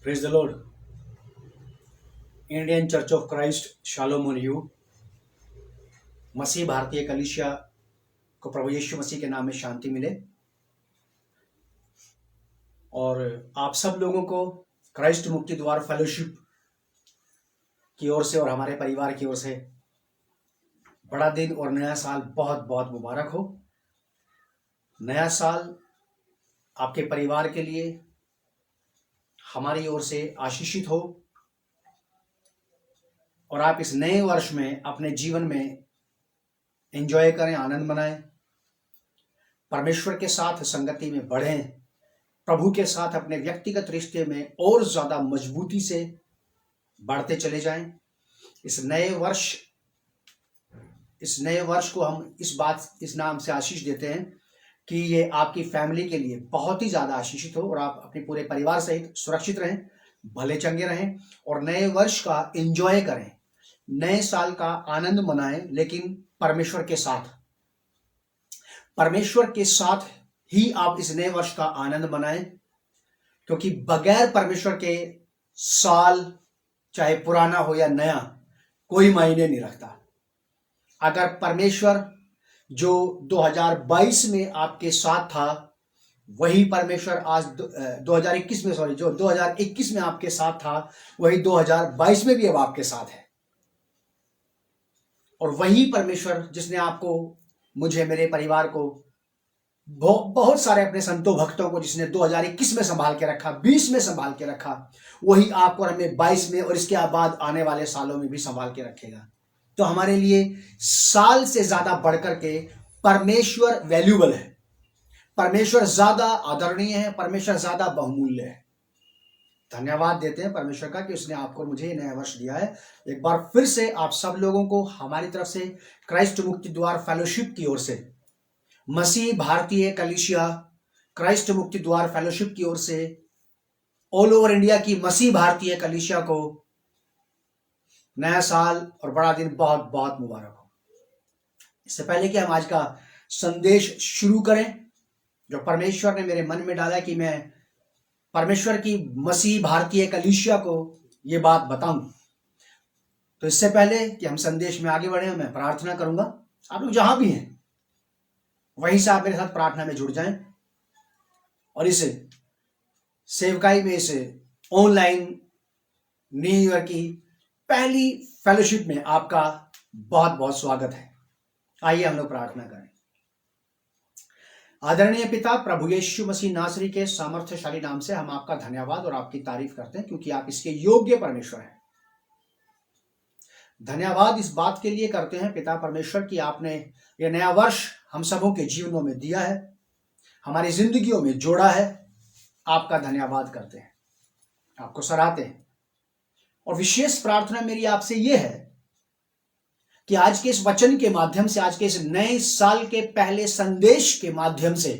Praise the Lord. Indian Church of Christ shalom on you. मसीह भारतीय कलीसिया को प्रभु यीशु मसीह के नाम में शांति मिले। और आप सब लोगों को क्राइस्ट मुक्ति द्वार फेलोशिप की ओर से और हमारे परिवार की ओर से बड़ा दिन और नया साल बहुत बहुत मुबारक हो। नया साल आपके परिवार के लिए हमारी ओर से आशीषित हो और आप इस नए वर्ष में अपने जीवन में एंजॉय करें, आनंद मनाएं, परमेश्वर के साथ संगति में बढ़ें, प्रभु के साथ अपने व्यक्तिगत रिश्ते में और ज्यादा मजबूती से बढ़ते चले जाएं। इस नए वर्ष को हम इस नाम से आशीष देते हैं कि ये आपकी फैमिली के लिए बहुत ही ज्यादा आशीषित हो और आप अपने पूरे परिवार सहित सुरक्षित रहें, भले चंगे रहें और नए वर्ष का एंजॉय करें, नए साल का आनंद मनाएं, लेकिन परमेश्वर के साथ ही आप इस नए वर्ष का आनंद मनाएं, क्योंकि बगैर परमेश्वर के साल चाहे पुराना हो या नया कोई मायने नहीं रखता। अगर परमेश्वर जो 2022 में आपके साथ था वही परमेश्वर आज 2021 में जो 2021 में आपके साथ था वही 2022 में भी अब आपके साथ है। और वही परमेश्वर जिसने आपको, मुझे, मेरे परिवार को, बहुत सारे अपने संतों भक्तों को जिसने 2021 में संभाल के रखा, 20 में संभाल के रखा, वही आपको और हमें 22 में और इसके बाद आने वाले सालों में भी संभाल के रखेगा। तो हमारे लिए साल से ज्यादा बढ़कर के परमेश्वर वैल्यूबल है, परमेश्वर ज्यादा आदरणीय है, परमेश्वर ज्यादा बहुमूल्य है। धन्यवाद देते हैं परमेश्वर का कि उसने आपको, मुझे नया वर्ष दिया है। एक बार फिर से आप सब लोगों को हमारी तरफ से क्राइस्ट मुक्ति द्वार फेलोशिप की ओर से, मसीह भारतीय कलीसिया क्राइस्ट मुक्ति द्वार फेलोशिप की ओर से ऑल ओवर इंडिया की मसीह भारतीय कलीसिया को नया साल और बड़ा दिन बहुत बहुत मुबारक हो। इससे पहले कि हम आज का संदेश शुरू करें, जो परमेश्वर ने मेरे मन में डाला कि मैं परमेश्वर की मसीह भारतीय कलीसिया को ये बात बताऊं, तो इससे पहले कि हम संदेश में आगे बढ़े मैं प्रार्थना करूंगा। आप लोग जहां भी हैं वहीं से आप मेरे साथ प्रार्थना में जुड़ जाएं और इस सेवकाई में, इस ऑनलाइन न्यू ईयर की पहली फेलोशिप में आपका बहुत बहुत स्वागत है। आइए हम लोग प्रार्थना करें। आदरणीय पिता, प्रभु यीशु मसीह नासरी के सामर्थ्यशाली नाम से हम आपका धन्यवाद और आपकी तारीफ करते हैं, क्योंकि आप इसके योग्य परमेश्वर हैं। धन्यवाद इस बात के लिए करते हैं पिता परमेश्वर कि आपने ये नया वर्ष हम सबों के जीवनों में दिया है, हमारी जिंदगियों में जोड़ा है। आपका धन्यवाद करते हैं, आपको सराहते हैं। और विशेष प्रार्थना मेरी आपसे यह है कि आज के इस वचन के माध्यम से, आज के इस नए साल के पहले संदेश के माध्यम से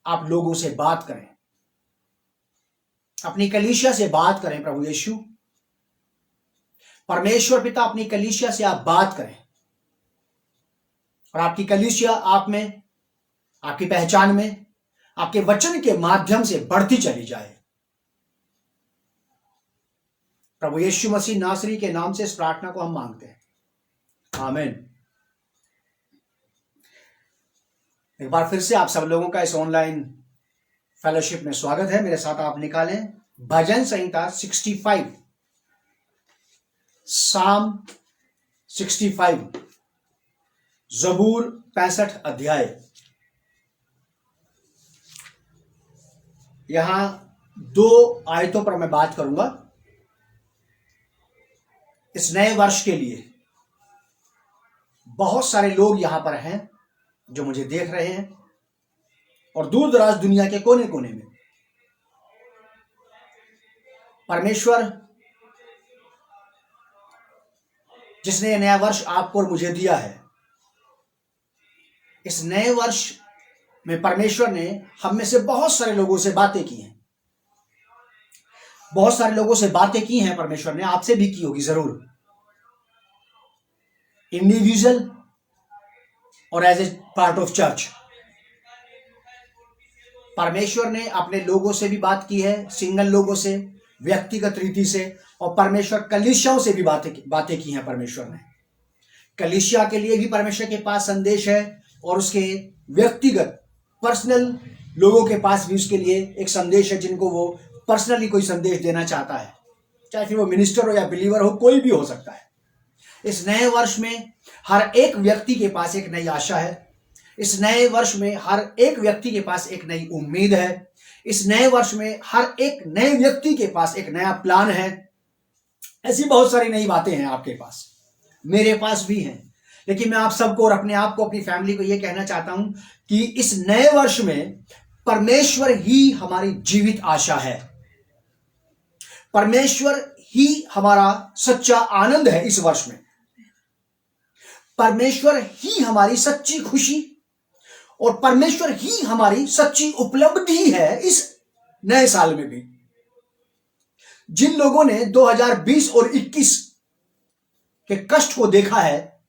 आप लोगों से बात करें, अपनी कलीसिया से बात करें। प्रभु यीशु परमेश्वर पिता, अपनी कलीसिया से आप बात करें और आपकी कलीसिया आप में, आपकी पहचान में, आपके वचन के माध्यम से बढ़ती चली जाए। प्रभु यीशु मसीह नासरी के नाम से इस प्रार्थना को हम मांगते हैं, आमीन। एक बार फिर से आप सब लोगों का इस ऑनलाइन फेलोशिप में स्वागत है। मेरे साथ आप निकालें भजन संहिता 65, साम 65, जबूर 65 अध्याय। यहां 2 आयतों पर मैं बात करूंगा इस नए वर्ष के लिए। बहुत सारे लोग यहां पर हैं जो मुझे देख रहे हैं और दूर दराज दुनिया के कोने कोने में। परमेश्वर जिसने नया वर्ष आपको और मुझे दिया है, इस नए वर्ष में परमेश्वर ने हम में से बहुत सारे लोगों से बातें की हैं। बहुत सारे लोगों से बातें की हैं परमेश्वर ने, आपसे भी की होगी जरूर, इंडिविजुअल और as a part of church. परमेश्वर ने अपने लोगों से भी बात की है, सिंगल लोगों से, व्यक्तिगत रीति से, और परमेश्वर कलीसियाओं से भी बातें की हैं। परमेश्वर ने कलीसिया के लिए भी परमेश्वर के पास संदेश है, और उसके व्यक्तिगत पर्सनल लोगों के पास भी उसके लिए एक संदेश है, जिनको वो पर्सनली कोई संदेश देना चाहता है, चाहे फिर वो मिनिस्टर हो या बिलीवर हो, कोई भी हो सकता है। इस नए वर्ष में हर एक व्यक्ति के पास एक नई आशा है। इस नए वर्ष में हर एक व्यक्ति के पास एक नई उम्मीद है। इस नए वर्ष में हर एक नए व्यक्ति के पास एक नया प्लान है। ऐसी बहुत सारी नई बातें हैं आपके पास, मेरे पास भी हैं। लेकिन मैं आप सबको और अपने आप को, अपनी फैमिली को यह कहना चाहता हूं कि इस नए वर्ष में परमेश्वर ही हमारी जीवित आशा है। परमेश्वर ही हमारा सच्चा आनंद है इस वर्ष में। परमेश्वर ही हमारी सच्ची खुशी और परमेश्वर ही हमारी सच्ची उपलब्धि है इस नए साल में भी। जिन लोगों ने 2020 और 21 के कष्ट को देखा है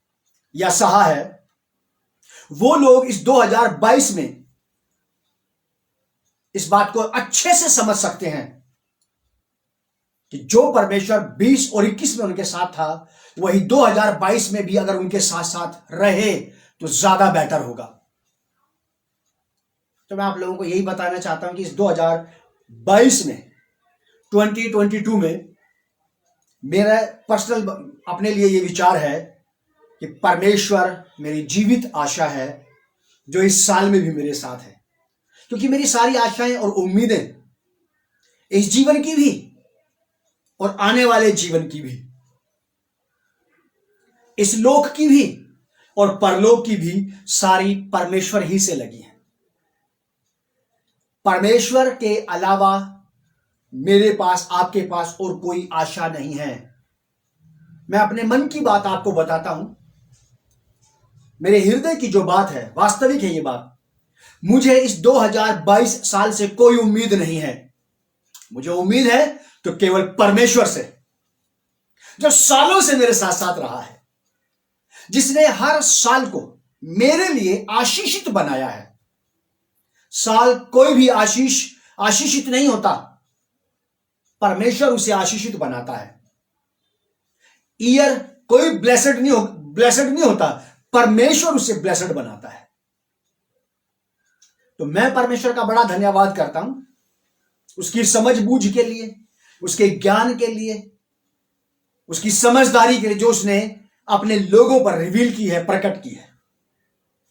या सहा है, वो लोग इस 2022 में इस बात को अच्छे से समझ सकते हैं कि जो परमेश्वर 20 और 21 में उनके साथ था, वही 2022 में भी अगर उनके साथ साथ रहे तो ज्यादा बेटर होगा। तो मैं आप लोगों को यही बताना चाहता हूं कि इस 2022 में, 2022 में मेरा पर्सनल अपने लिए ये विचार है कि परमेश्वर मेरी जीवित आशा है, जो इस साल में भी मेरे साथ है। क्योंकि मेरी सारी आशाएं और उम्मीदें इस जीवन की भी और आने वाले जीवन की भी, इस लोक की भी और परलोक की भी, सारी परमेश्वर ही से लगी है। परमेश्वर के अलावा मेरे पास, आपके पास और कोई आशा नहीं है। मैं अपने मन की बात आपको बताता हूं, मेरे हृदय की जो बात है, वास्तविक है ये बात। मुझे इस 2022 साल से कोई उम्मीद नहीं है। मुझे उम्मीद है तो केवल परमेश्वर से, जो सालों से मेरे साथ साथ रहा है, जिसने हर साल को मेरे लिए आशीषित बनाया है। साल कोई भी आशीषित नहीं होता, परमेश्वर उसे आशीषित बनाता है। ईयर कोई ब्लेसेड नहीं होता, परमेश्वर उसे ब्लेसेड बनाता है। तो मैं परमेश्वर का बड़ा धन्यवाद करता हूं, उसकी समझबूझ के लिए, उसके ज्ञान के लिए, उसकी समझदारी के लिए, जो उसने अपने लोगों पर रिवील की है, प्रकट की है।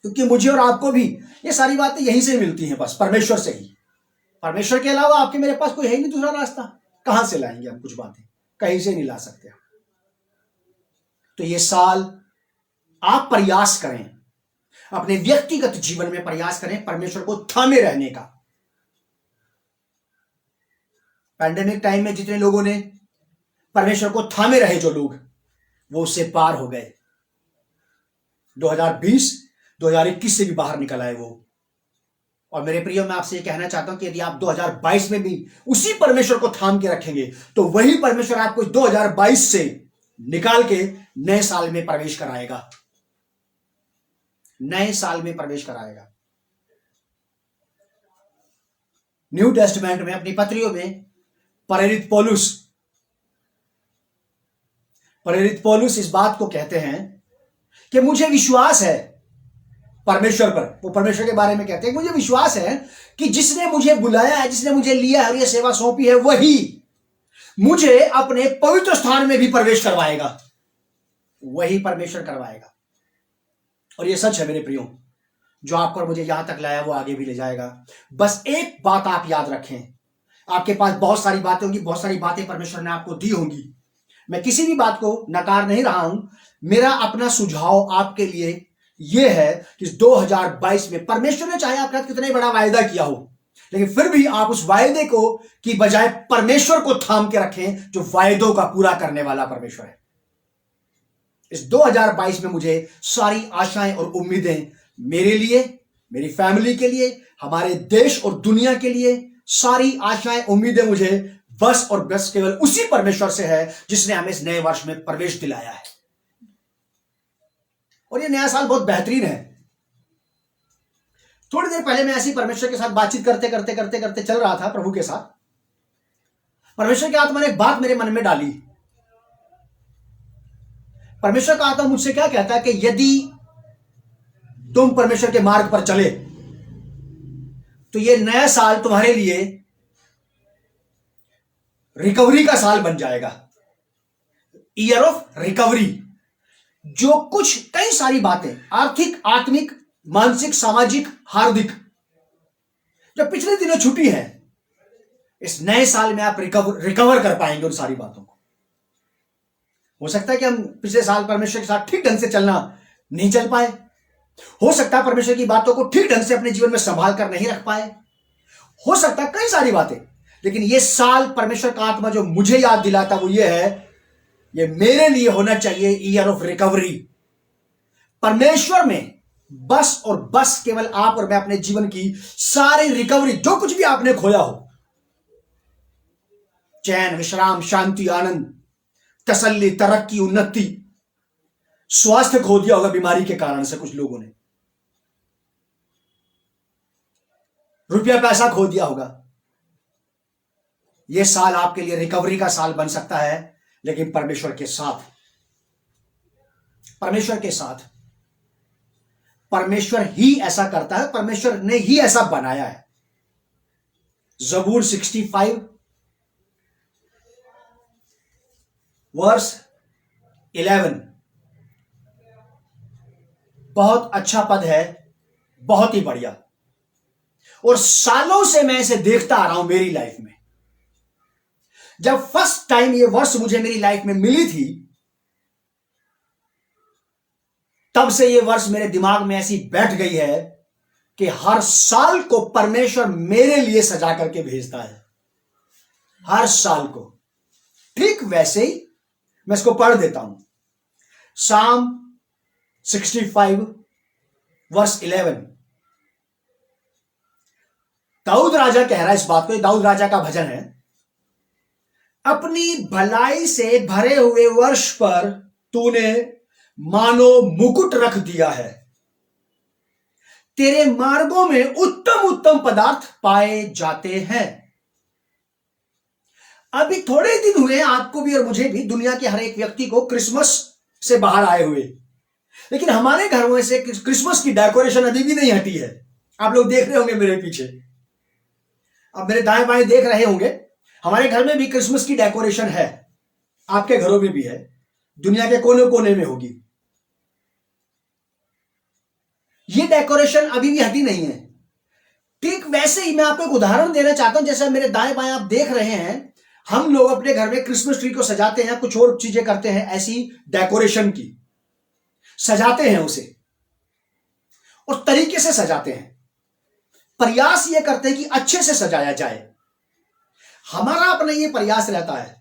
क्योंकि मुझे और आपको भी ये सारी बातें यहीं से मिलती हैं, बस परमेश्वर से ही। परमेश्वर के अलावा आपके मेरे पास कोई है ही नहीं दूसरा रास्ता। कहां से लाएंगे हम कुछ बातें? कहीं से नहीं ला सकते। तो ये साल आप प्रयास करें, अपने व्यक्तिगत जीवन में प्रयास करें परमेश्वर को थामे रहने का। पैंडेमिक टाइम में जितने लोगों ने परमेश्वर को थामे रहे, जो लोग, वो उससे पार हो गए। 2020 2021 से भी बाहर निकल आए वो। और मेरे प्रियो, मैं आपसे ये कहना चाहता हूं कि यदि आप 2022 में भी उसी परमेश्वर को थाम के रखेंगे, तो वही परमेश्वर आपको 2022 से निकाल के नए साल में प्रवेश कराएगा। नए साल में प्रवेश कराएगा। न्यू टेस्टमेंट में, अपनी पत्रियों में, प्रेरित पौलुस इस बात को कहते हैं कि मुझे विश्वास है परमेश्वर पर। वो परमेश्वर के बारे में कहते हैं, मुझे विश्वास है कि जिसने मुझे बुलाया है, जिसने मुझे लिया है और यह सेवा सौंपी है, वही मुझे अपने पवित्र स्थान में भी प्रवेश करवाएगा। वही परमेश्वर करवाएगा। और यह सच है मेरे प्रियो, जो आपको और मुझे यहां तक लाया वो आगे भी ले जाएगा। बस एक बात आप याद रखें, आपके पास बहुत सारी बातें होंगी, बहुत सारी बातें परमेश्वर ने आपको दी होंगी। मैं किसी भी बात को नकार नहीं रहा हूं। मेरा अपना सुझाव आपके लिए यह है कि 2022 में परमेश्वर ने चाहे आपके साथ कितना ही बड़ा वायदा किया हो, लेकिन फिर भी आप उस वायदे को की बजाय परमेश्वर को थाम के रखें, जो वायदों का पूरा करने वाला परमेश्वर है। इस 2022 में मुझे सारी आशाएं और उम्मीदें मेरे लिए, मेरी फैमिली के लिए, हमारे देश और दुनिया के लिए, सारी आशाएं उम्मीदें मुझे बस और बस केवल उसी परमेश्वर से है, जिसने हमें इस नए वर्ष में प्रवेश दिलाया है। और ये नया साल बहुत बेहतरीन है। थोड़ी देर पहले मैं ऐसी परमेश्वर के साथ बातचीत करते करते चल रहा था, प्रभु के साथ। परमेश्वर की आत्मा ने एक बात मेरे मन में डाली। परमेश्वर का आत्मा मुझसे क्या कहता है कि यदि तुम परमेश्वर के मार्ग पर चले तो ये नया साल तुम्हारे लिए रिकवरी का साल बन जाएगा, ईयर ऑफ रिकवरी। जो कुछ कई सारी बातें आर्थिक, आत्मिक, मानसिक, सामाजिक, हार्दिक जो पिछले दिनों छुट्टी है, इस नए साल में आप रिकवर कर पाएंगे उन सारी बातों को। हो सकता है कि हम पिछले साल परमेश्वर के साथ ठीक ढंग से चलना नहीं चल पाए, हो सकता है परमेश्वर की बातों को ठीक ढंग से अपने जीवन में संभाल कर नहीं रख पाए, हो सकता है कई सारी बातें। लेकिन ये साल परमेश्वर का आत्मा जो मुझे याद दिलाता वो ये है, ये मेरे लिए होना चाहिए ईयर ऑफ रिकवरी। परमेश्वर में बस और बस केवल आप और मैं अपने जीवन की सारी रिकवरी, जो कुछ भी आपने खोया हो, चैन, विश्राम, शांति, आनंद, तसल्ली, तरक्की, उन्नति, स्वास्थ्य खो दिया होगा बीमारी के कारण से, कुछ लोगों ने रुपया पैसा खो दिया होगा। यह साल आपके लिए रिकवरी का साल बन सकता है, लेकिन परमेश्वर के साथ, परमेश्वर के साथ। परमेश्वर ही ऐसा करता है, परमेश्वर ने ही ऐसा बनाया है। ज़बूर 65 वर्स 11 बहुत अच्छा पद है, बहुत ही बढ़िया, और सालों से मैं इसे देखता आ रहा हूं मेरी लाइफ में। जब फर्स्ट टाइम ये वर्ष मुझे मेरी लाइफ में मिली थी, तब से ये वर्ष मेरे दिमाग में ऐसी बैठ गई है कि हर साल को परमेश्वर मेरे लिए सजा करके भेजता है, हर साल को। ठीक वैसे ही मैं इसको पढ़ देता हूं। साम 65 वर्स 11। दाऊद राजा कह रहा है इस बात को, दाऊद राजा का भजन है। अपनी भलाई से भरे हुए वर्ष पर तूने मानो मुकुट रख दिया है, तेरे मार्गों में उत्तम उत्तम पदार्थ पाए जाते हैं। अभी थोड़े दिन हुए आपको भी और मुझे भी, दुनिया के हर एक व्यक्ति को क्रिसमस से बाहर आए हुए, लेकिन हमारे घर में से क्रिसमस की डेकोरेशन अभी भी नहीं हटी है। आप लोग देख रहे होंगे मेरे पीछे, अब मेरे दाएं बाएं देख रहे होंगे, हमारे घर में भी क्रिसमस की डेकोरेशन है, आपके घरों में भी है, दुनिया के कोने कोने में होगी। ये डेकोरेशन अभी भी हटी नहीं है। ठीक वैसे ही मैं आपको एक उदाहरण देना चाहता हूं, जैसे मेरे दाएं बाएं आप देख रहे हैं, हम लोग अपने घर में क्रिसमस ट्री को सजाते हैं, कुछ और चीजें करते हैं, ऐसी डेकोरेशन की सजाते हैं उसे, और तरीके से सजाते हैं, प्रयास ये करते हैं कि अच्छे से सजाया जाए। हमारा अपना ये प्रयास रहता है।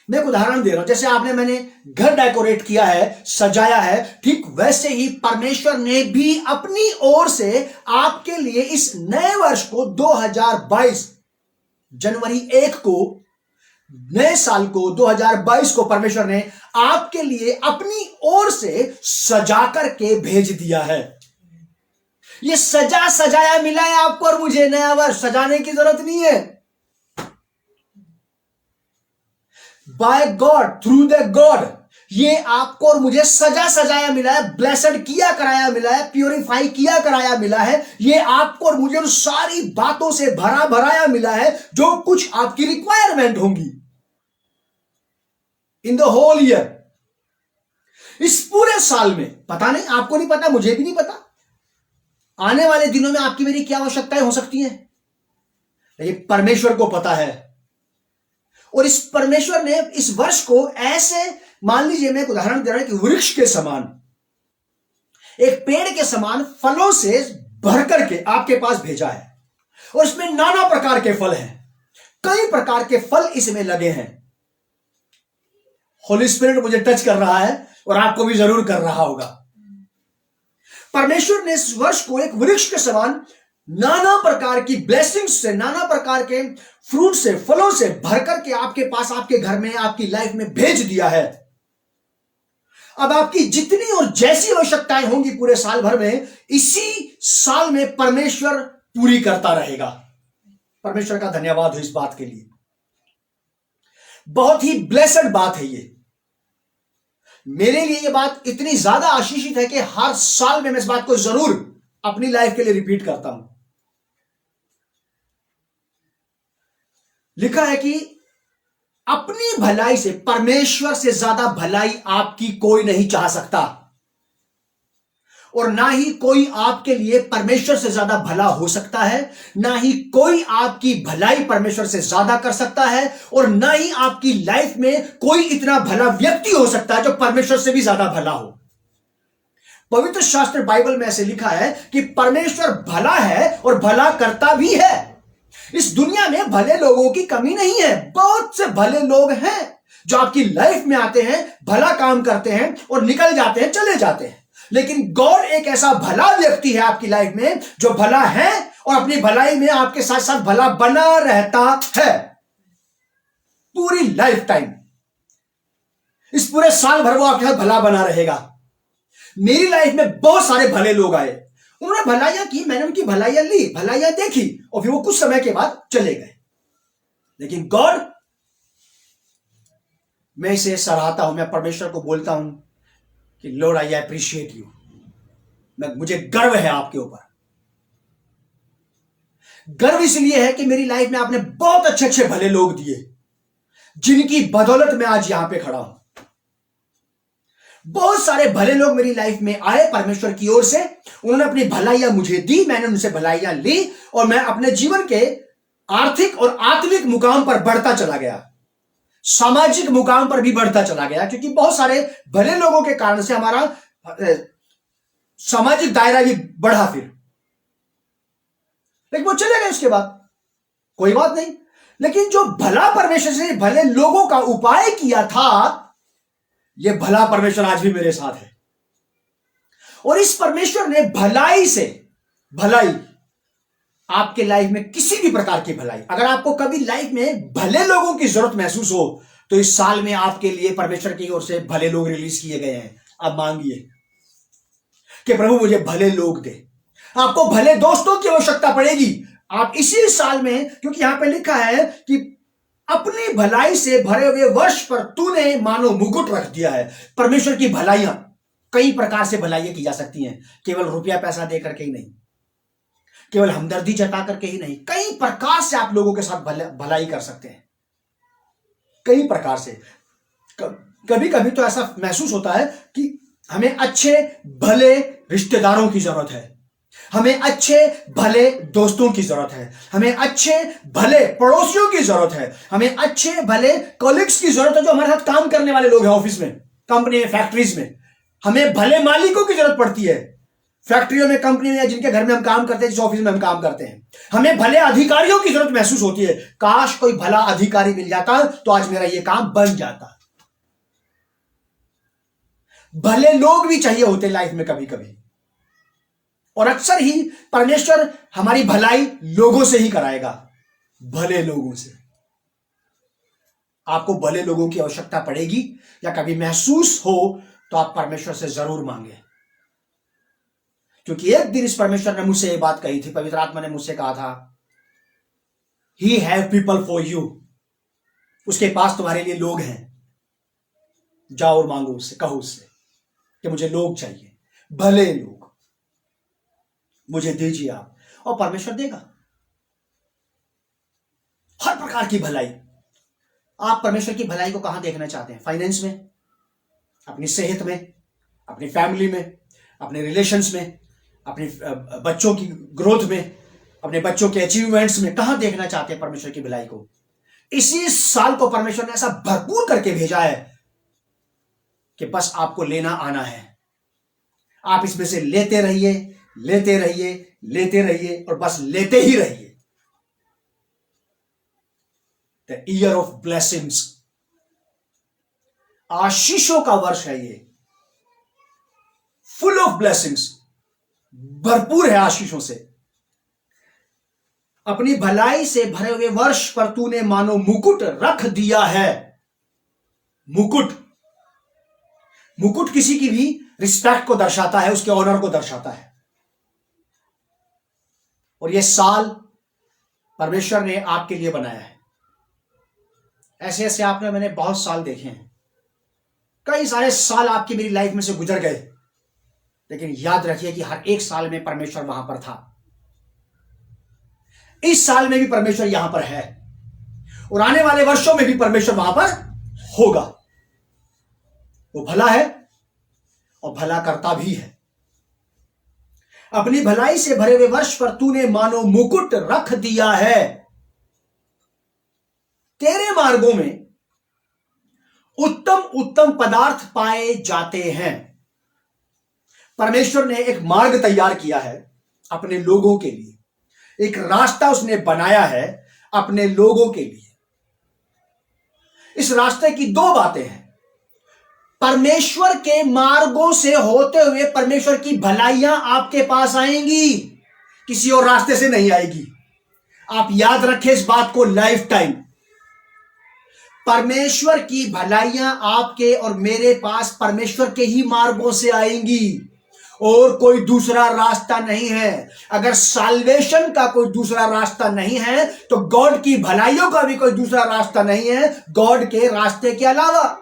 मैं एक उदाहरण दे रहा हूं, जैसे मैंने घर डेकोरेट किया है, सजाया है, ठीक वैसे ही परमेश्वर ने भी अपनी ओर से आपके लिए इस नए वर्ष को 2022 जनवरी 1 को, नए साल को 2022 को परमेश्वर ने आपके लिए अपनी ओर से सजा करके भेज दिया है। ये सजा सजाया मिला है आपको और मुझे। नया वर्ष सजाने की जरूरत नहीं है। By God, through the God, ये आपको और मुझे सजा सजाया मिला है, ब्लेसड किया कराया मिला है, प्योरीफाई किया कराया मिला है। ये आपको और मुझे उन सारी बातों से भरा भराया मिला है जो कुछ आपकी रिक्वायरमेंट होंगी इन द होल ईयर, इस पूरे साल में। पता नहीं, आपको नहीं पता, मुझे भी नहीं पता आने वाले दिनों में आपकी मेरी क्या आवश्यकताएं हो सकती हैं, लेकिन परमेश्वर को पता है। और इस परमेश्वर ने इस वर्ष को ऐसे, मान लीजिए मैं एक उदाहरण दे रहा हूं कि वृक्ष के समान, एक पेड़ के समान फलों से भर करके आपके पास भेजा है, और इसमें नाना प्रकार के फल हैं, कई प्रकार के फल इसमें लगे हैं। होली स्पिरिट मुझे टच कर रहा है और आपको भी जरूर कर रहा होगा। परमेश्वर ने इस वर्ष को एक वृक्ष के समान नाना प्रकार की ब्लेसिंग्स से, नाना प्रकार के फ्रूट से, फलों से भर करके आपके पास, आपके घर में, आपकी लाइफ में भेज दिया है। अब आपकी जितनी और जैसी आवश्यकताएं होंगी पूरे साल भर में, इसी साल में परमेश्वर पूरी करता रहेगा। परमेश्वर का धन्यवाद हो इस बात के लिए। बहुत ही ब्लेसड बात है ये। मेरे लिए ये बात इतनी ज्यादा आशीषित है कि हर साल में मैं इस बात को जरूर अपनी लाइफ के लिए रिपीट करता हूं। लिखा है कि अपनी भलाई से, परमेश्वर से ज्यादा भलाई आपकी कोई नहीं चाह सकता, और ना ही कोई आपके लिए परमेश्वर से ज्यादा भला हो सकता है, ना ही कोई आपकी भलाई परमेश्वर से ज्यादा कर सकता है, और ना ही आपकी लाइफ में कोई इतना भला व्यक्ति हो सकता है जो परमेश्वर से भी ज्यादा भला हो। पवित्र शास्त्र बाइबल में ऐसे लिखा है कि परमेश्वर भला है और भला करता भी है। इस दुनिया में भले लोगों की कमी नहीं है, बहुत से भले लोग हैं जो आपकी लाइफ में आते हैं, भला काम करते हैं और निकल जाते हैं, चले जाते हैं। लेकिन गॉड एक ऐसा भला व्यक्ति है आपकी लाइफ में जो भला है और अपनी भलाई में आपके साथ साथ भला बना रहता है पूरी लाइफ टाइम। इस पूरे साल भर वो आपके साथ भला बना रहेगा। मेरी लाइफ में बहुत सारे भले लोग आए, उन्होंने भलाइयां की, मैंने उनकी भलाइयां ली, भलाइयां देखी, और फिर वो कुछ समय के बाद चले गए। लेकिन गॉड, मैं इसे सराहता हूं, मैं परमेश्वर को बोलता हूं कि लॉर्ड आई अप्रिशिएट यू। मुझे गर्व है आपके ऊपर। गर्व इसलिए है कि मेरी लाइफ में आपने बहुत अच्छे अच्छे भले लोग दिए, जिनकी बदौलत मैं आज यहां पे खड़ा हूं। बहुत सारे भले लोग मेरी लाइफ में आए परमेश्वर की ओर से, उन्होंने अपनी भलाइयां मुझे दी, मैंने उनसे भलाइयां ली, और मैं अपने जीवन के आर्थिक और आत्मिक मुकाम पर बढ़ता चला गया, सामाजिक मुकाम पर भी बढ़ता चला गया, क्योंकि बहुत सारे भले लोगों के कारण से हमारा सामाजिक दायरा भी बढ़ा। फिर लेकिन वो चले गए उसके बाद, कोई बात नहीं। लेकिन जो भला परमेश्वर से भले लोगों का उपाय किया था, ये भला परमेश्वर आज भी मेरे साथ है। और इस परमेश्वर ने भलाई से, भलाई आपके लाइफ में किसी भी प्रकार की भलाई, अगर आपको कभी लाइफ में भले लोगों की जरूरत महसूस हो, तो इस साल में आपके लिए परमेश्वर की ओर से भले लोग रिलीज किए गए हैं। आप मांगिए कि प्रभु मुझे भले लोग दे। आपको भले दोस्तों की आवश्यकता पड़ेगी आप इसी साल में, क्योंकि यहां पे लिखा है कि अपनी भलाई से भरे हुए वर्ष पर तूने मानो मुकुट रख दिया है। परमेश्वर की भलाइयां कई प्रकार से भलाइयां की जा सकती हैं, केवल रुपया पैसा देकर के ही नहीं, केवल हमदर्दी जता करके ही नहीं, कई प्रकार से आप लोगों के साथ भलाई कर सकते हैं, कई प्रकार से। कभी कभी तो ऐसा महसूस होता है कि हमें अच्छे भले रिश्तेदारों की जरूरत है, हमें अच्छे भले दोस्तों की जरूरत है, हमें अच्छे भले पड़ोसियों की जरूरत है, हमें अच्छे भले कॉलीग्स की जरूरत है, जो हमारे साथ काम करने वाले लोग हैं, ऑफिस में, कंपनी में, फैक्ट्रीज में। हमें भले मालिकों की जरूरत पड़ती है, फैक्ट्रियों में, कंपनी में, या जिनके घर में हम काम करते हैं, जिस ऑफिस में हम काम करते हैं। हमें भले अधिकारियों की जरूरत महसूस होती है, काश कोई भला अधिकारी मिल जाता तो आज मेरा यह काम बन जाता। भले लोग भी चाहिए होते लाइफ में कभी कभी, और अक्सर ही परमेश्वर हमारी भलाई लोगों से ही कराएगा, भले लोगों से। आपको भले लोगों की आवश्यकता पड़ेगी या कभी महसूस हो तो आप परमेश्वर से जरूर मांगे, क्योंकि एक दिन इस परमेश्वर ने मुझसे ये बात कही थी, पवित्र आत्मा ने मुझसे कहा था, he have people for you. उसके पास तुम्हारे लिए लोग हैं, जाओ और मांगो उससे, कहो उससे कि मुझे लोग चाहिए, भले लोग मुझे दीजिए आप, और परमेश्वर देगा हर प्रकार की भलाई। आप परमेश्वर की भलाई को कहां देखना चाहते हैं? फाइनेंस में, अपनी सेहत में, अपनी फैमिली में, अपने रिलेशंस में, अपने बच्चों की ग्रोथ में, अपने बच्चों के अचीवमेंट्स में, कहां देखना चाहते हैं परमेश्वर की भलाई को? इसी साल को परमेश्वर ने ऐसा भरपूर करके भेजा है कि बस आपको लेना आना है। आप इसमें से लेते रहिए, लेते रहिए, लेते रहिए, और बस लेते ही रहिए। द ईयर ऑफ ब्लेसिंग्स, आशीषों का वर्ष है ये, फुल ऑफ ब्लेसिंग्स, भरपूर है आशीषों से। अपनी भलाई से भरे हुए वर्ष पर तूने मानो मुकुट रख दिया है। मुकुट, मुकुट किसी की भी रिस्पेक्ट को दर्शाता है, उसके ऑनर को दर्शाता है। और यह साल परमेश्वर ने आपके लिए बनाया है, ऐसे ऐसे आपने मैंने बहुत साल देखे हैं, कई सारे साल आपकी मेरी लाइफ में से गुजर गए, लेकिन याद रखिए कि हर एक साल में परमेश्वर वहां पर था। इस साल में भी परमेश्वर यहां पर है और आने वाले वर्षों में भी परमेश्वर वहां पर होगा। वो भला है और भला करता भी है। अपनी भलाई से भरे हुए वर्ष पर तूने मानो मुकुट रख दिया है। तेरे मार्गों में उत्तम उत्तम पदार्थ पाए जाते हैं। परमेश्वर ने एक मार्ग तैयार किया है अपने लोगों के लिए, एक रास्ता उसने बनाया है अपने लोगों के लिए। इस रास्ते की दो बातें हैं। परमेश्वर के मार्गों से होते हुए परमेश्वर की भलाइयां आपके पास आएंगी, किसी और रास्ते से नहीं आएगी। आप याद रखें इस बात को लाइफ टाइम। परमेश्वर की भलाइयां आपके और मेरे पास परमेश्वर के ही मार्गों से आएंगी और कोई दूसरा रास्ता नहीं है। अगर साल्वेशन का कोई दूसरा रास्ता नहीं है तो गॉड की भलाइयों का भी कोई दूसरा रास्ता नहीं है गॉड के रास्ते के अलावा।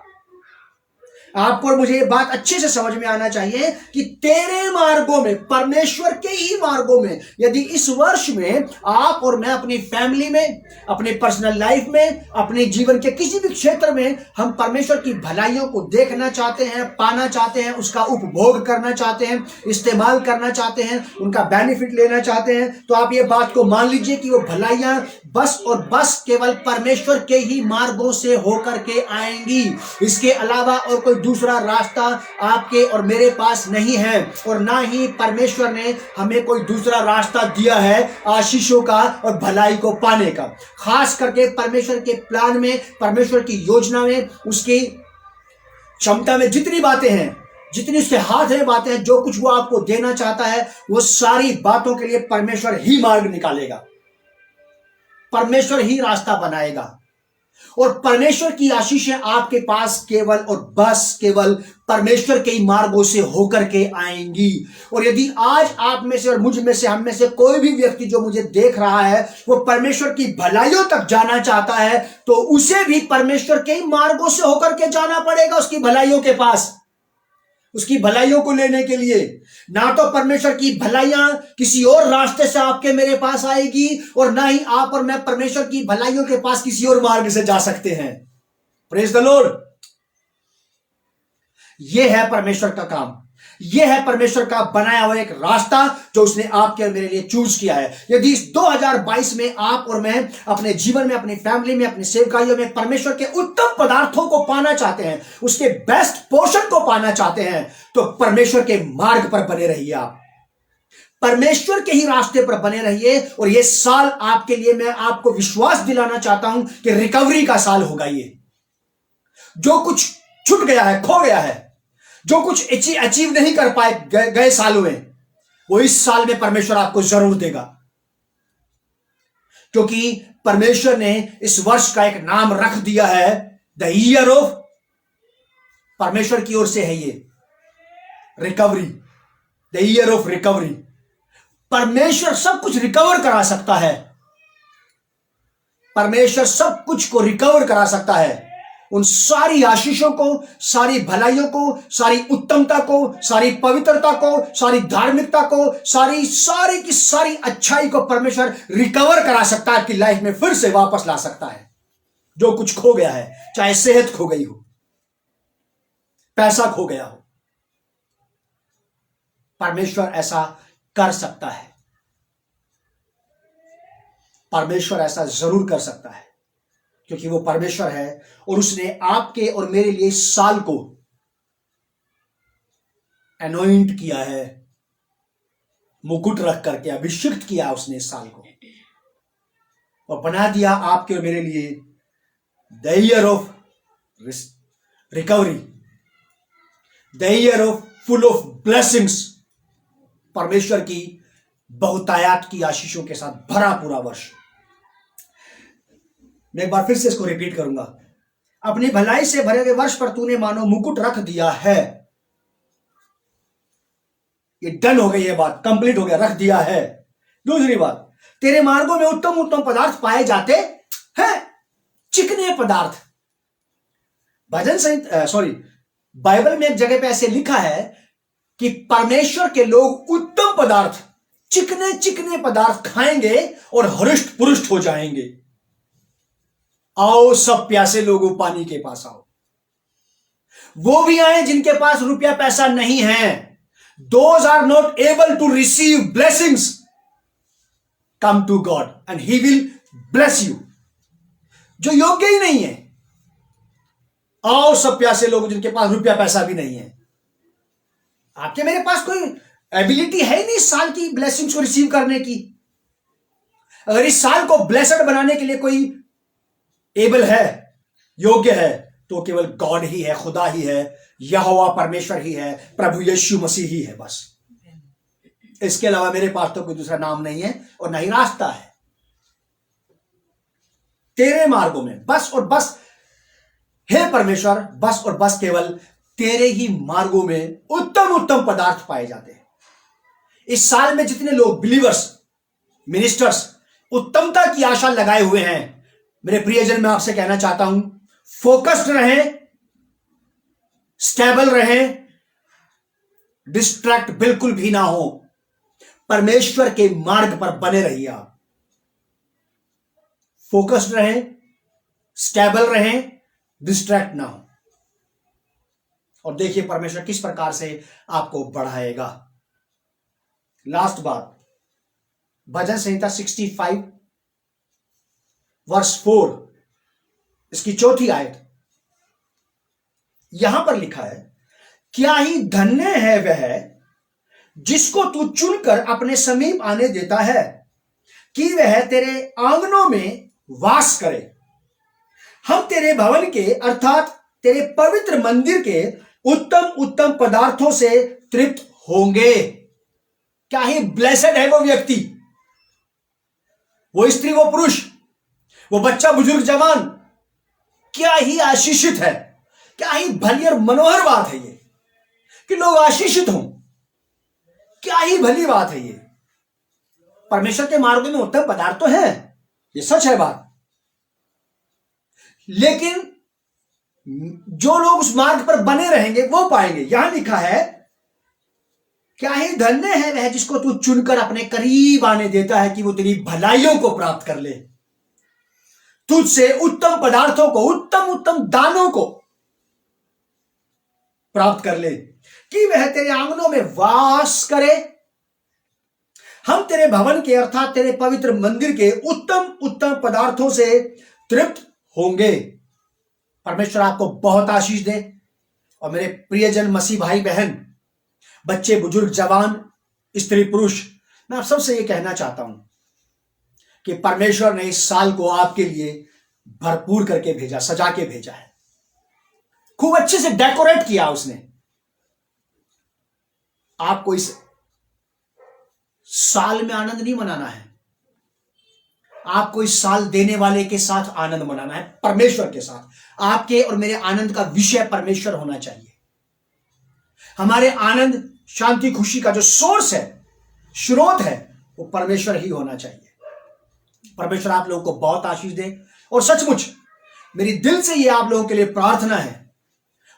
आपको और मुझे ये बात अच्छे से समझ में आना चाहिए कि तेरे मार्गों में, परमेश्वर के ही मार्गों में, यदि इस वर्ष में आप और मैं अपनी फैमिली में, अपनी पर्सनल लाइफ में, अपने जीवन के किसी भी क्षेत्र में हम परमेश्वर की भलाइयों को देखना चाहते हैं, पाना चाहते हैं, उसका उपभोग करना चाहते हैं, इस्तेमाल करना चाहते हैं, उनका बेनिफिट लेना चाहते हैं, तो आप ये बात को मान लीजिए कि वो भलाइयां बस और बस केवल परमेश्वर के ही मार्गों से होकर के आएंगी। इसके अलावा और कोई दूसरा रास्ता आपके और मेरे पास नहीं है और ना ही परमेश्वर ने हमें कोई दूसरा रास्ता दिया है आशीषों का और भलाई को पाने का। खास करके परमेश्वर के प्लान में, परमेश्वर की योजना में, उसकी क्षमता में जितनी बातें हैं, जितनी उसके हाथ में बातें हैं, जो कुछ वो आपको देना चाहता है, वो सारी बातों के लिए परमेश्वर ही मार्ग निकालेगा, परमेश्वर ही रास्ता बनाएगा और परमेश्वर की आशीषें आपके पास केवल और बस केवल परमेश्वर के ही मार्गों से होकर के आएंगी। और यदि आज आप में से और मुझ में से, हम में से कोई भी व्यक्ति जो मुझे देख रहा है वो परमेश्वर की भलाइयों तक जाना चाहता है, तो उसे भी परमेश्वर के ही मार्गों से होकर के जाना पड़ेगा उसकी भलाइयों के पास, उसकी भलाइयों को लेने के लिए। ना तो परमेश्वर की भलाइयां किसी और रास्ते से आपके मेरे पास आएगी और ना ही आप और मैं परमेश्वर की भलाइयों के पास किसी और मार्ग से जा सकते हैं। Praise the Lord. यह है परमेश्वर का काम, यह है परमेश्वर का बनाया हुआ एक रास्ता जो उसने आपके और मेरे लिए चूज किया है। यदि इस 2022 में आप और मैं अपने जीवन में, अपनी फैमिली में, अपनी सेवकाइयों में परमेश्वर के उत्तम पदार्थों को पाना चाहते हैं, उसके बेस्ट पोर्शन को पाना चाहते हैं, तो परमेश्वर के मार्ग पर बने रहिए। आप परमेश्वर के ही रास्ते पर बने रहिए। और यह साल आपके लिए, मैं आपको विश्वास दिलाना चाहता हूं कि रिकवरी का साल होगा। ये जो कुछ छूट गया है, खो गया है, जो कुछ अचीव नहीं कर पाए गए सालों में, वो इस साल में परमेश्वर आपको जरूर देगा, क्योंकि परमेश्वर ने इस वर्ष का एक नाम रख दिया है द ईयर ऑफ, परमेश्वर की ओर से है ये recovery, the year of recovery. परमेश्वर सब कुछ रिकवर करा सकता है, परमेश्वर सब कुछ को रिकवर करा सकता है, उन सारी आशीषों को, सारी भलाइयों को, सारी उत्तमता को, सारी पवित्रता को, सारी धार्मिकता को, सारी की सारी अच्छाई को परमेश्वर रिकवर करा सकता है, आपकी लाइफ में फिर से वापस ला सकता है। जो कुछ खो गया है, चाहे सेहत खो गई हो, पैसा खो गया हो, परमेश्वर ऐसा कर सकता है, परमेश्वर ऐसा जरूर कर सकता है, क्योंकि वो परमेश्वर है और उसने आपके और मेरे लिए इस साल को अनॉइंट किया है, मुकुट रख करके अभिषिक्त किया उसने इस साल को और बना दिया आपके और मेरे लिए the year of recovery, the year of full of blessings, परमेश्वर की बहुतायात की आशीषों के साथ भरा पूरा वर्ष। मैं एक बार फिर से इसको रिपीट करूंगा। अपनी भलाई से भरे हुए वर्ष पर तूने मानो मुकुट रख दिया है। ये डन हो गई, ये बात कंप्लीट हो गया, रख दिया है। दूसरी बात, तेरे मार्गों में उत्तम उत्तम पदार्थ पाए जाते हैं, चिकने पदार्थ, भजन संहिता बाइबल में एक जगह पे ऐसे लिखा है कि परमेश्वर के लोग उत्तम पदार्थ, चिकने चिकने पदार्थ खाएंगे और हृष्ट पुरुष्ट हो जाएंगे। आओ सब प्यासे लोगों, पानी के पास आओ। वो भी आए जिनके पास रुपया पैसा नहीं है। Those are not able to receive blessings, come to God and He will bless you. जो योग्य ही नहीं है, आओ सब प्यासे लोग जिनके पास रुपया पैसा भी नहीं है। आपके मेरे पास कोई एबिलिटी है ही नहीं इस साल की ब्लेसिंग्स को रिसीव करने की। अगर इस साल को ब्लेसड बनाने के लिए कोई एबल है, योग्य है, तो केवल गॉड ही है, खुदा ही है, यहोवा परमेश्वर ही है, प्रभु यीशु मसीह ही है। बस इसके अलावा मेरे पास तो कोई दूसरा नाम नहीं है और नहीं रास्ता है। तेरे मार्गों में बस और बस, हे परमेश्वर, बस और बस केवल तेरे ही मार्गों में उत्तम उत्तम पदार्थ पाए जाते हैं। इस साल में जितने लोग बिलीवर्स, मिनिस्टर्स उत्तमता की आशा लगाए हुए हैं, मेरे प्रियजन, मैं आपसे कहना चाहता हूं, फोकस्ड रहें, स्टेबल रहें, डिस्ट्रैक्ट बिल्कुल भी ना हो। परमेश्वर के मार्ग पर बने रहिए आप। फोकस्ड रहें, स्टेबल रहें, डिस्ट्रैक्ट ना हो। और देखिए परमेश्वर किस प्रकार से आपको बढ़ाएगा। लास्ट बात, भजन संहिता 65 वर्स 4, इसकी चौथी आयत, यहां पर लिखा है, क्या ही धन्य है वह जिसको तू चुनकर अपने समीप आने देता है, कि वह तेरे आंगनों में वास करे। हम तेरे भवन के अर्थात तेरे पवित्र मंदिर के उत्तम उत्तम पदार्थों से तृप्त होंगे। क्या ही ब्लेसेड है वो व्यक्ति, वो स्त्री, वो पुरुष, वो बच्चा, बुजुर्ग, जवान, क्या ही आशीषित है। क्या ही भली और मनोहर बात है ये कि लोग आशीषित हों। क्या ही भली बात है ये। परमेश्वर के मार्ग में उत्तम पदार्थ तो है, ये सच है बात, लेकिन जो लोग उस मार्ग पर बने रहेंगे वो पाएंगे। यहां लिखा है, क्या ही धन्य है वह जिसको तू चुनकर अपने करीब आने देता है, कि वो तेरी भलाइयों को प्राप्त कर ले, तुझसे उत्तम पदार्थों को, उत्तम उत्तम दानों को प्राप्त कर ले, कि वह तेरे आंगनों में वास करे। हम तेरे भवन के अर्थात तेरे पवित्र मंदिर के उत्तम उत्तम पदार्थों से तृप्त होंगे। परमेश्वर आपको बहुत आशीष दे। और मेरे प्रियजन मसीह भाई बहन, बच्चे, बुजुर्ग, जवान, स्त्री, पुरुष, मैं आप सबसे ये कहना चाहता हूं कि परमेश्वर ने इस साल को आपके लिए भरपूर करके भेजा, सजा के भेजा है, खूब अच्छे से डेकोरेट किया उसने। आपको इस साल में आनंद नहीं मनाना है, आपको इस साल देने वाले के साथ आनंद मनाना है, परमेश्वर के साथ। आपके और मेरे आनंद का विषय परमेश्वर होना चाहिए। हमारे आनंद, शांति, खुशी का जो सोर्स है, स्रोत है, वो परमेश्वर ही होना चाहिए। परमेश्वर आप लोगों को बहुत आशीष दे। और सचमुच मेरी दिल से ये आप लोगों के लिए प्रार्थना है,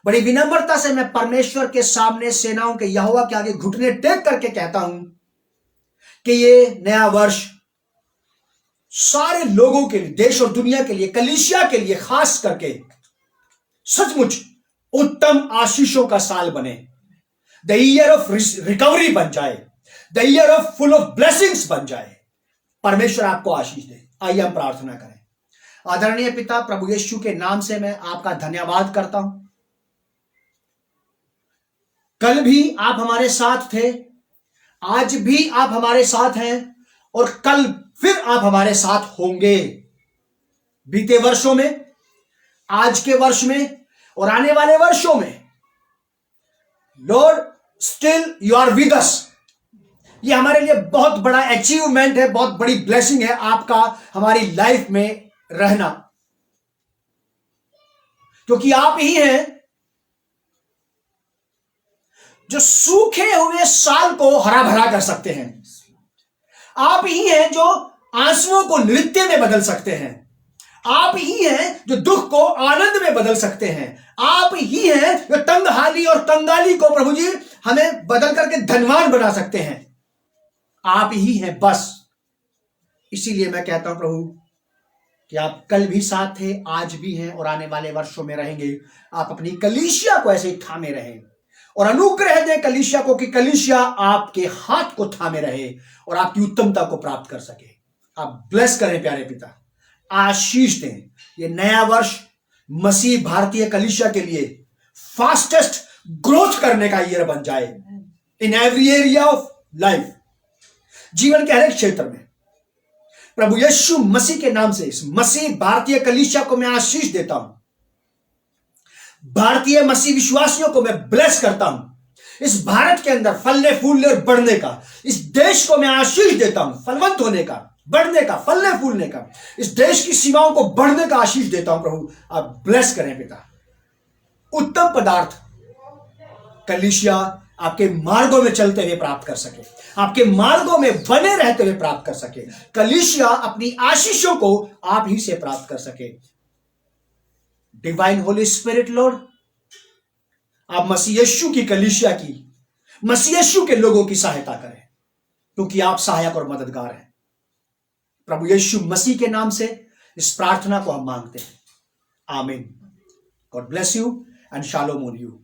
बड़ी विनम्रता से मैं परमेश्वर के सामने, सेनाओं के यहोवा के आगे घुटने टेक करके कहता हूं कि ये नया वर्ष सारे लोगों के लिए, देश और दुनिया के लिए, कलीसिया के लिए खास करके सचमुच उत्तम आशीषों का साल बने। द ईयर ऑफ रिकवरी बन जाए, the year of full of blessings बन जाए। परमेश्वर आपको आशीष दे। आइए हम प्रार्थना करें। आदरणीय पिता, प्रभु यीशु के नाम से मैं आपका धन्यवाद करता हूं। कल भी आप हमारे साथ थे, आज भी आप हमारे साथ हैं और कल फिर आप हमारे साथ होंगे। बीते वर्षों में, आज के वर्ष में और आने वाले वर्षों में, Lord still you are with us. ये हमारे लिए बहुत बड़ा अचीवमेंट है, बहुत बड़ी ब्लेसिंग है आपका हमारी लाइफ में रहना, क्योंकि आप ही हैं जो सूखे हुए साल को हरा भरा कर सकते हैं। आप ही हैं जो आंसुओं को नृत्य में बदल सकते हैं। आप ही हैं जो दुख को आनंद में बदल सकते हैं। आप ही हैं जो तंगहाली और कंगाली को प्रभु जी हमें बदल करके धनवान बना सकते हैं। आप ही हैं बस। इसीलिए मैं कहता हूं प्रभु कि आप कल भी साथ थे, आज भी हैं और आने वाले वर्षों में रहेंगे। आप अपनी कलीसिया को ऐसे ही थामे रहें और अनुग्रह दें कलीसिया को कि कलीसिया आपके हाथ को थामे रहे और आपकी उत्तमता को प्राप्त कर सके। आप ब्लेस करें प्यारे पिता, आशीष दें। ये नया वर्ष मसीह भारतीय कलीसिया के लिए फास्टेस्ट ग्रोथ करने का ईयर बन जाए in every area of life, जीवन के हर एक क्षेत्र में। प्रभु यीशु मसीह के नाम से इस मसीह भारतीय कलीसिया को मैं आशीष देता हूं। भारतीय मसीह विश्वासियों को मैं ब्लेस करता हूं। इस भारत के अंदर फलने फूलने और बढ़ने का, इस देश को मैं आशीष देता हूं, फलवंत होने का, बढ़ने का, फलने फूलने का, इस देश की सीमाओं को बढ़ने का आशीष देता हूं। प्रभु आप ब्लेस करें पिता। उत्तम पदार्थ कलीसिया आपके मार्गों में चलते हुए प्राप्त कर सके, आपके मार्गों में बने रहते हुए प्राप्त कर सके। कलीसिया अपनी आशीषों को आप ही से प्राप्त कर सके। डिवाइन होली स्पिरिट लॉर्ड, आप मसीह यीशु की कलीसिया की, मसीह यीशु के लोगों की सहायता करें, क्योंकि आप सहायक और मददगार हैं। प्रभु यीशु मसीह के नाम से इस प्रार्थना को हम मांगते हैं। आमीन। God bless you and shalom on you.